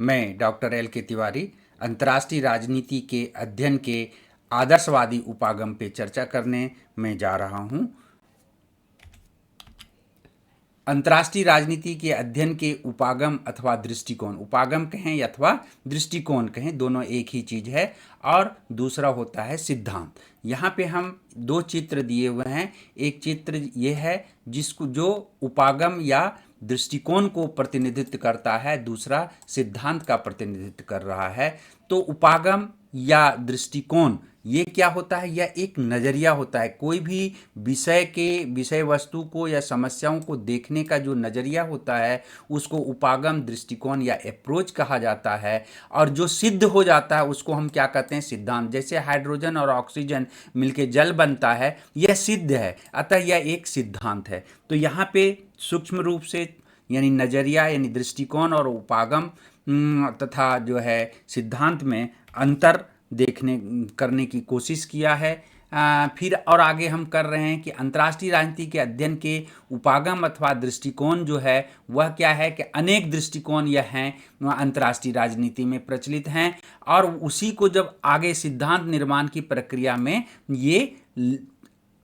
मैं doctor L के तिवारी अंतर्राष्ट्रीय राजनीति के अध्ययन के आदर्शवादी उपागम पे चर्चा करने में जा रहा हूं। अंतर्राष्ट्रीय राजनीति के अध्ययन के उपागम अथवा दृष्टिकोण, उपागम कहें अथवा दृष्टिकोण कहें, दोनों एक ही चीज़ है। और दूसरा होता है सिद्धांत। यहाँ पे हम दो चित्र दिए हुए हैं। एक चित्र ये है जिसको जो उपागम या दृष्टिकोण को प्रतिनिधित्व करता है, दूसरा सिद्धांत का प्रतिनिधित्व कर रहा है। तो उपागम या दृष्टिकोण ये क्या होता है? यह एक नज़रिया होता है। कोई भी विषय वस्तु को या समस्याओं को देखने का जो नज़रिया होता है उसको उपागम दृष्टिकोण या अप्रोच कहा जाता है। और जो सिद्ध हो जाता है उसको हम क्या कहते हैं? सिद्धांत। जैसे हाइड्रोजन और ऑक्सीजन मिलके जल बनता है, यह सिद्ध है, अतः यह एक सिद्धांत है। तो यहाँ पे सूक्ष्म रूप से यानी नज़रिया यानी दृष्टिकोण और उपागम तथा जो है सिद्धांत में अंतर करने की कोशिश किया है। फिर और आगे हम कर रहे हैं कि अंतर्राष्ट्रीय राजनीति के अध्ययन के उपागम अथवा दृष्टिकोण जो है वह क्या है कि अनेक दृष्टिकोण यह हैं अंतर्राष्ट्रीय राजनीति में प्रचलित हैं। और उसी को जब आगे सिद्धांत निर्माण की प्रक्रिया में ये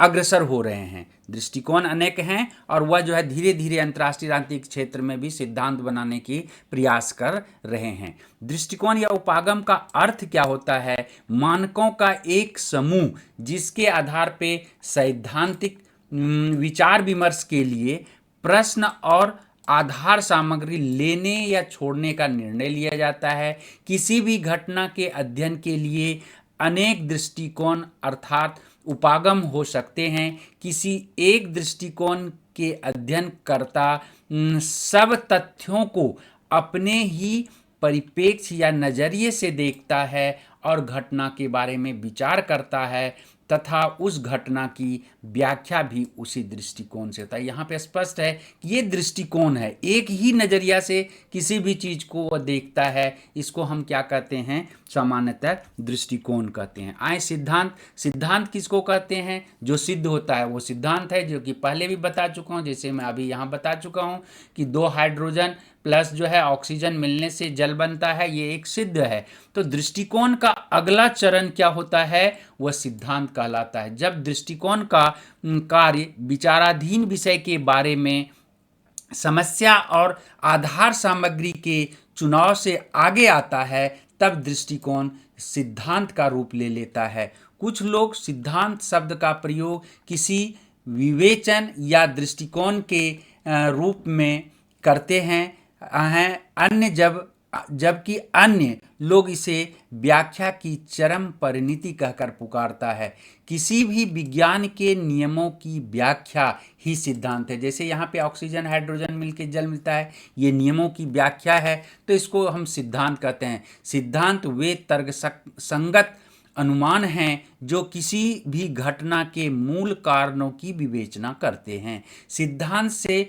अग्रसर हो रहे हैं। दृष्टिकोण अनेक हैं और वह जो है धीरे धीरे अंतर्राष्ट्रीय राजनीतिक क्षेत्र में भी सिद्धांत बनाने की प्रयास कर रहे हैं। दृष्टिकोण या उपागम का अर्थ क्या होता है? मानकों का एक समूह जिसके आधार पे सैद्धांतिक विचार विमर्श के लिए प्रश्न और आधार सामग्री लेने या छोड़ने का निर्णय लिया जाता है। किसी भी घटना के अध्ययन के लिए अनेक दृष्टिकोण अर्थात उपागम हो सकते हैं। किसी एक दृष्टिकोण के अध्ययन करता सब तथ्यों को अपने ही परिप्रेक्ष्य या नज़रिए से देखता है और घटना के बारे में विचार करता है तथा उस घटना की व्याख्या भी उसी दृष्टिकोण से होता है। यहाँ पे स्पष्ट है कि ये दृष्टिकोण है, एक ही नज़रिया से किसी भी चीज़ को वह देखता है। इसको हम क्या कहते हैं? सामान्यतः दृष्टिकोण कहते हैं। आए सिद्धांत किसको कहते हैं? जो सिद्ध होता है वो सिद्धांत है, जो कि पहले भी बता चुका हूँ। जैसे मैं अभी यहाँ बता चुका हूँ कि 2 हाइड्रोजन प्लस जो है ऑक्सीजन मिलने से जल बनता है, ये एक सिद्ध है। तो दृष्टिकोण का अगला चरण क्या होता है? वह सिद्धांत कहलाता है। जब दृष्टिकोण का कार्य विचाराधीन विषय के बारे में समस्या और आधार सामग्री के चुनाव से आगे आता है, तब दृष्टिकोण सिद्धांत का रूप ले लेता है। कुछ लोग सिद्धांत शब्द का प्रयोग किसी विवेचन या दृष्टिकोण के रूप में करते हैं जबकि अन्य लोग इसे व्याख्या की चरम परिणति कहकर पुकारता है। किसी भी विज्ञान के नियमों की व्याख्या ही सिद्धांत है। जैसे यहाँ पे ऑक्सीजन हाइड्रोजन मिलके जल मिलता है, ये नियमों की व्याख्या है, तो इसको हम सिद्धांत कहते हैं। सिद्धांत वे तर्क संगत अनुमान हैं जो किसी भी घटना के मूल कारणों की विवेचना करते हैं। सिद्धांत से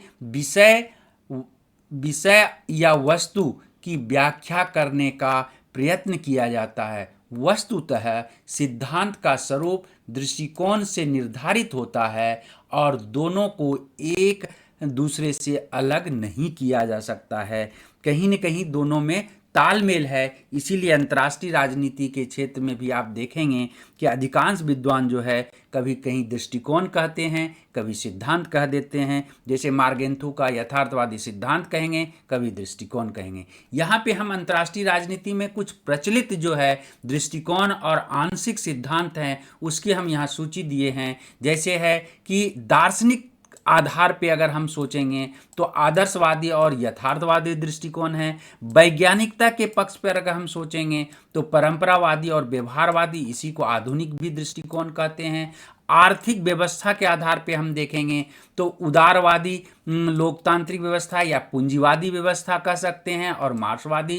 विषय या वस्तु की व्याख्या करने का प्रयत्न किया जाता है। वस्तुतः सिद्धांत का स्वरूप दृष्टिकोण से निर्धारित होता है और दोनों को एक दूसरे से अलग नहीं किया जा सकता है। कहीं न कहीं दोनों में तालमेल है। इसीलिए अंतर्राष्ट्रीय राजनीति के क्षेत्र में भी आप देखेंगे कि अधिकांश विद्वान जो है कभी कहीं दृष्टिकोण कहते हैं, कभी सिद्धांत कह देते हैं। जैसे मार्गेंथु का यथार्थवादी सिद्धांत कहेंगे, कभी दृष्टिकोण कहेंगे। यहाँ पे हम अंतर्राष्ट्रीय राजनीति में कुछ प्रचलित जो है दृष्टिकोण और आंशिक सिद्धांत हैं उसकी हम यहाँ सूची दिए हैं। जैसे है कि दार्शनिक आधार पे अगर हम सोचेंगे तो आदर्शवादी और यथार्थवादी दृष्टिकोण है। वैज्ञानिकता के पक्ष पर अगर हम सोचेंगे तो परंपरावादी और व्यवहारवादी, इसी को आधुनिक भी दृष्टिकोण कहते हैं। आर्थिक व्यवस्था के आधार पे हम देखेंगे तो उदारवादी लोकतांत्रिक व्यवस्था या पूंजीवादी व्यवस्था कह सकते हैं और मार्क्सवादी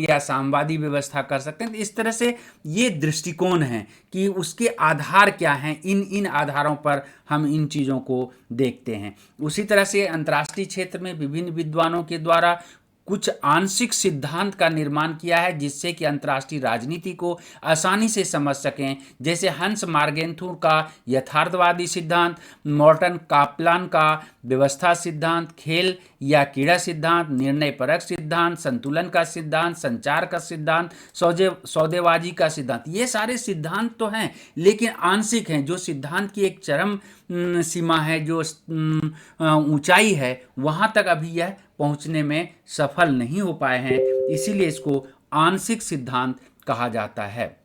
या साम्यवादी व्यवस्था कर सकते हैं। तो इस तरह से ये दृष्टिकोण हैं कि उसके आधार क्या हैं, इन आधारों पर हम इन चीज़ों को देखते हैं। उसी तरह से अंतर्राष्ट्रीय क्षेत्र में विभिन्न विद्वानों के द्वारा कुछ आंशिक सिद्धांत का निर्माण किया है जिससे कि अंतर्राष्ट्रीय राजनीति को आसानी से समझ सकें, जैसे हंस मार्गेंथुर का यथार्थवादी सिद्धांत, मॉर्टन कापलान का व्यवस्था सिद्धांत, खेल या कीड़ा सिद्धांत, निर्णय परक सिद्धांत, संतुलन का सिद्धांत, संचार का सिद्धांत, सौदेबाजी का सिद्धांत। ये सारे सिद्धांत तो हैं लेकिन आंशिक हैं। जो सिद्धांत की एक चरम सीमा है, जो ऊंचाई है, वहां तक अभी यह पहुंचने में सफल नहीं हो पाए हैं, इसीलिए इसको आंशिक सिद्धांत कहा जाता है।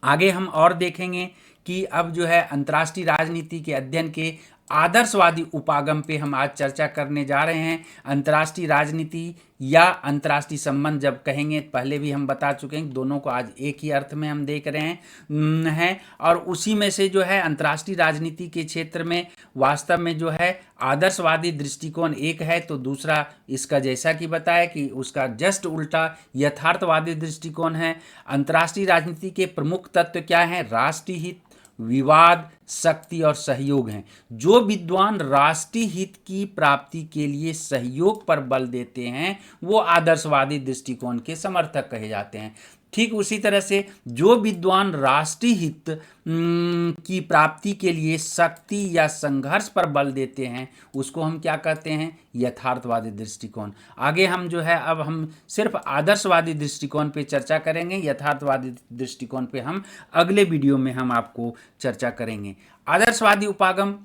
आगे हम और देखेंगे कि अब जो है अंतर्राष्ट्रीय राजनीति के अध्ययन के आदर्शवादी उपागम पे हम आज चर्चा करने जा रहे हैं। अंतर्राष्ट्रीय राजनीति या अंतर्राष्ट्रीय संबंध जब कहेंगे, पहले भी हम बता चुके हैं, दोनों को आज एक ही अर्थ में हम देख रहे हैं और उसी में से जो है अंतर्राष्ट्रीय राजनीति के क्षेत्र में वास्तव में जो है आदर्शवादी दृष्टिकोण एक है, तो दूसरा इसका जैसा कि बताया कि उसका जस्ट उल्टा यथार्थवादी दृष्टिकोण है। अंतर्राष्ट्रीय राजनीति के प्रमुख तत्व क्या हैं? राष्ट्रीय हित, विवाद, शक्ति और सहयोग हैं। जो विद्वान राष्ट्रीय हित की प्राप्ति के लिए सहयोग पर बल देते हैं वो आदर्शवादी दृष्टिकोण के समर्थक कहे जाते हैं। ठीक उसी तरह से जो विद्वान राष्ट्रीय हित की प्राप्ति के लिए शक्ति या संघर्ष पर बल देते हैं उसको हम क्या कहते हैं? यथार्थवादी दृष्टिकोण। आगे हम जो है अब हम सिर्फ आदर्शवादी दृष्टिकोण पे चर्चा करेंगे, यथार्थवादी दृष्टिकोण पे हम अगले वीडियो में हम आपको चर्चा करेंगे। आदर्शवादी उपागम।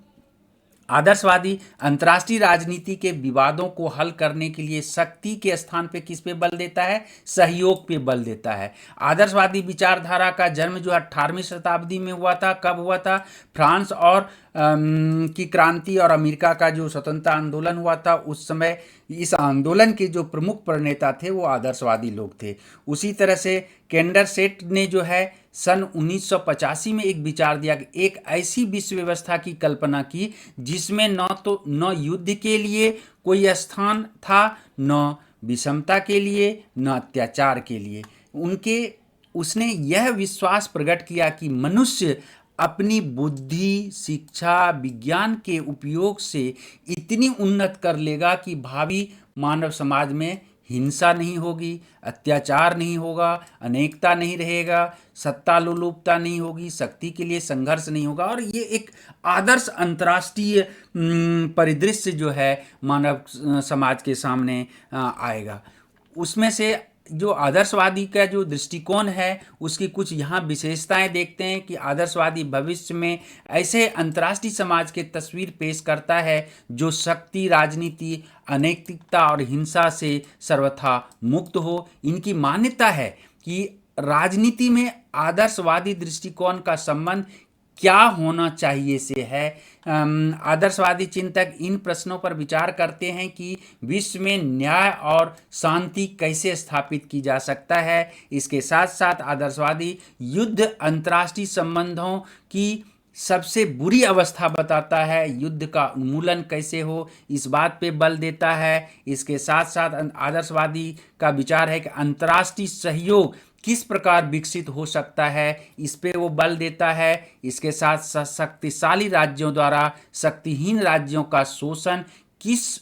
आदर्शवादी अंतर्राष्ट्रीय राजनीति के विवादों को हल करने के लिए शक्ति के स्थान पे किस पे बल देता है? सहयोग पे बल देता है। आदर्शवादी विचारधारा का जन्म जो 18वीं शताब्दी में हुआ था। कब हुआ था? फ्रांस और की क्रांति और अमेरिका का जो स्वतंत्रता आंदोलन हुआ था उस समय इस आंदोलन के जो प्रमुख प्रणेता थे वो आदर्शवादी लोग थे। उसी तरह से कैंडरसेट ने जो है सन 1985 में एक विचार दिया कि एक ऐसी विश्व व्यवस्था की कल्पना की जिसमें न युद्ध के लिए कोई स्थान था, न विषमता के लिए, न अत्याचार के लिए। उसने यह विश्वास प्रकट किया कि मनुष्य अपनी बुद्धि, शिक्षा, विज्ञान के उपयोग से इतनी उन्नत कर लेगा कि भावी मानव समाज में हिंसा नहीं होगी, अत्याचार नहीं होगा, अनेकता नहीं रहेगा, सत्ता लोलुपता नहीं होगी, शक्ति के लिए संघर्ष नहीं होगा। और ये एक आदर्श अंतर्राष्ट्रीय परिदृश्य जो है मानव समाज के सामने आएगा। उसमें से जो आदर्शवादी का जो दृष्टिकोण है उसकी कुछ यहाँ विशेषताएं देखते हैं कि आदर्शवादी भविष्य में ऐसे अंतर्राष्ट्रीय समाज के तस्वीर पेश करता है जो शक्ति, राजनीति, अनैतिकता और हिंसा से सर्वथा मुक्त हो। इनकी मान्यता है कि राजनीति में आदर्शवादी दृष्टिकोण का संबंध क्या होना चाहिए से है। आदर्शवादी चिंतक इन प्रश्नों पर विचार करते हैं कि विश्व में न्याय और शांति कैसे स्थापित की जा सकता है। इसके साथ साथ आदर्शवादी युद्ध अंतर्राष्ट्रीय संबंधों की सबसे बुरी अवस्था बताता है। युद्ध का उन्मूलन कैसे हो इस बात पे बल देता है। इसके साथ साथ आदर्शवादी का विचार है कि अंतर्राष्ट्रीय सहयोग किस प्रकार विकसित हो सकता है, इस पे वो बल देता है। इसके साथ शक्तिशाली राज्यों द्वारा शक्तिहीन राज्यों का शोषण किस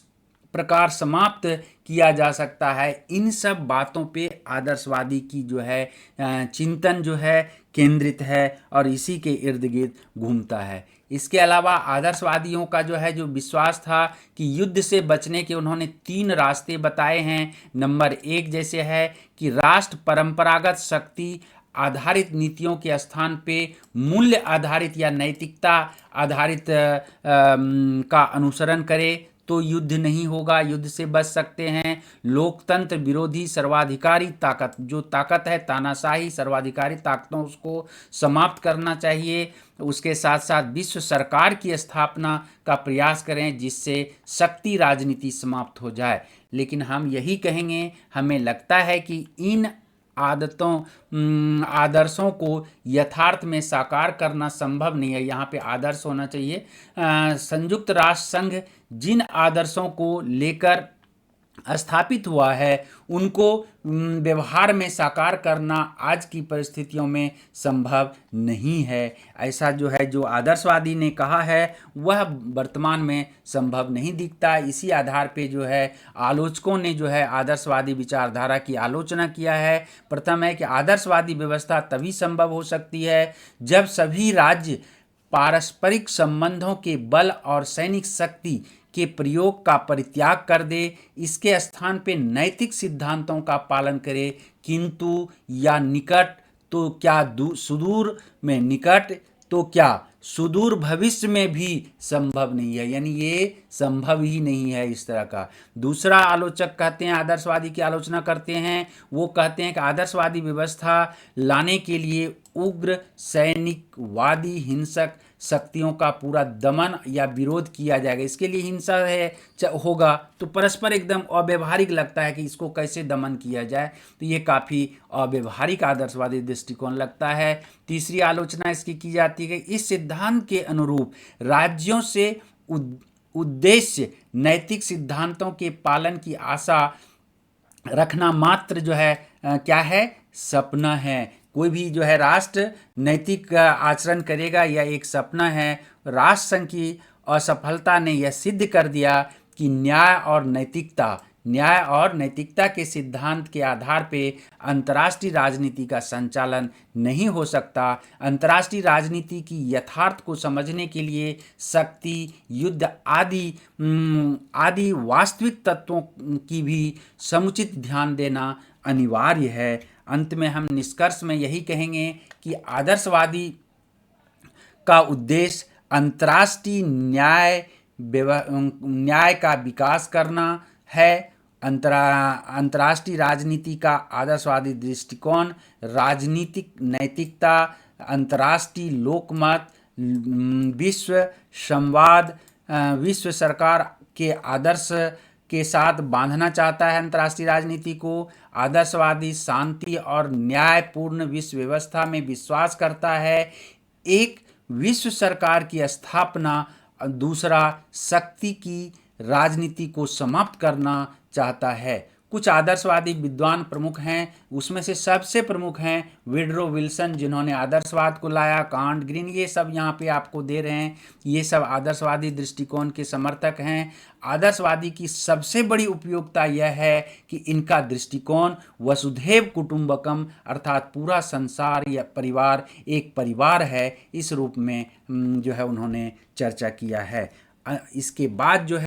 प्रकार समाप्त किया जा सकता है, इन सब बातों पे आदर्शवादी की जो है चिंतन जो है केंद्रित है और इसी के इर्द गिर्द घूमता है। इसके अलावा आदर्शवादियों का जो है जो विश्वास था कि युद्ध से बचने के उन्होंने 3 रास्ते बताए हैं। नंबर 1 जैसे है कि राष्ट्र परंपरागत शक्ति आधारित नीतियों के स्थान पे मूल्य आधारित या नैतिकता आधारित का अनुसरण करे तो युद्ध नहीं होगा, युद्ध से बच सकते हैं। लोकतंत्र विरोधी सर्वाधिकारी ताकत, जो ताकत है तानाशाही सर्वाधिकारी ताकतों, उसको समाप्त करना चाहिए। उसके साथ साथ विश्व सरकार की स्थापना का प्रयास करें जिससे शक्ति राजनीति समाप्त हो जाए। लेकिन हम यही कहेंगे, हमें लगता है कि इन आदर्शों को यथार्थ में साकार करना संभव नहीं है। यहाँ पे आदर्श होना चाहिए। संयुक्त राष्ट्र संघ जिन आदर्शों को लेकर स्थापित हुआ है उनको व्यवहार में साकार करना आज की परिस्थितियों में संभव नहीं है। ऐसा जो है जो आदर्शवादी ने कहा है वह वर्तमान में संभव नहीं दिखता। इसी आधार पे जो है आलोचकों ने जो है आदर्शवादी विचारधारा की आलोचना किया है। प्रथम है कि आदर्शवादी व्यवस्था तभी संभव हो सकती है जब सभी राज्य पारस्परिक संबंधों के बल और सैनिक शक्ति के प्रयोग का परित्याग कर दे, इसके स्थान पे नैतिक सिद्धांतों का पालन करे, किंतु या निकट तो क्या सुदूर में निकट तो क्या सुदूर भविष्य में भी संभव नहीं है, यानी ये संभव ही नहीं है इस तरह का। दूसरा आलोचक कहते हैं, आदर्शवादी की आलोचना करते हैं, वो कहते हैं कि आदर्शवादी व्यवस्था लाने के लिए उग्र सैनिकवादी हिंसक शक्तियों का पूरा दमन या विरोध किया जाएगा। इसके लिए हिंसा होगा तो परस्पर एकदम अव्यवहारिक लगता है कि इसको कैसे दमन किया जाए, तो ये काफ़ी अव्यवहारिक आदर्शवादी दृष्टिकोण लगता है। तीसरी आलोचना इसकी की जाती है कि इस सिद्धांत के अनुरूप राज्यों से उद्देश्य नैतिक सिद्धांतों के पालन की आशा रखना मात्र जो है क्या है, सपना है। कोई भी जो है राष्ट्र नैतिक आचरण करेगा यह एक सपना है। राष्ट्र संघ की असफलता ने यह सिद्ध कर दिया कि न्याय और नैतिकता के सिद्धांत के आधार पे अंतर्राष्ट्रीय राजनीति का संचालन नहीं हो सकता। अंतर्राष्ट्रीय राजनीति की यथार्थ को समझने के लिए शक्ति, युद्ध आदि वास्तविक तत्वों की भी समुचित ध्यान देना अनिवार्य है। अंत में हम निष्कर्ष में यही कहेंगे कि आदर्शवादी का उद्देश्य अंतर्राष्ट्रीय न्याय का विकास करना है। अंतर्राष्ट्रीय राजनीति का आदर्शवादी दृष्टिकोण राजनीतिक नैतिकता, अंतर्राष्ट्रीय लोकमत, विश्व संवाद, विश्व सरकार के आदर्श के साथ बांधना चाहता है अंतर्राष्ट्रीय राजनीति को। आदर्शवादी शांति और न्यायपूर्ण विश्व व्यवस्था में विश्वास करता है। एक विश्व सरकार की स्थापना, दूसरा शक्ति की राजनीति को समाप्त करना चाहता है। कुछ आदर्शवादी विद्वान प्रमुख हैं, उसमें से सबसे प्रमुख हैं वुडरो विल्सन, जिन्होंने आदर्शवाद को लाया, कांट, ग्रीन, ये सब यहाँ पे आपको दे रहे हैं। ये सब आदर्शवादी दृष्टिकोण के समर्थक हैं। आदर्शवादी की सबसे बड़ी उपयोगिता यह है कि इनका दृष्टिकोण वसुधैव कुटुंबकम अर्थात पूरा संसार या परिवार एक परिवार है, इस रूप में जो है उन्होंने चर्चा किया है। इसके बाद जो है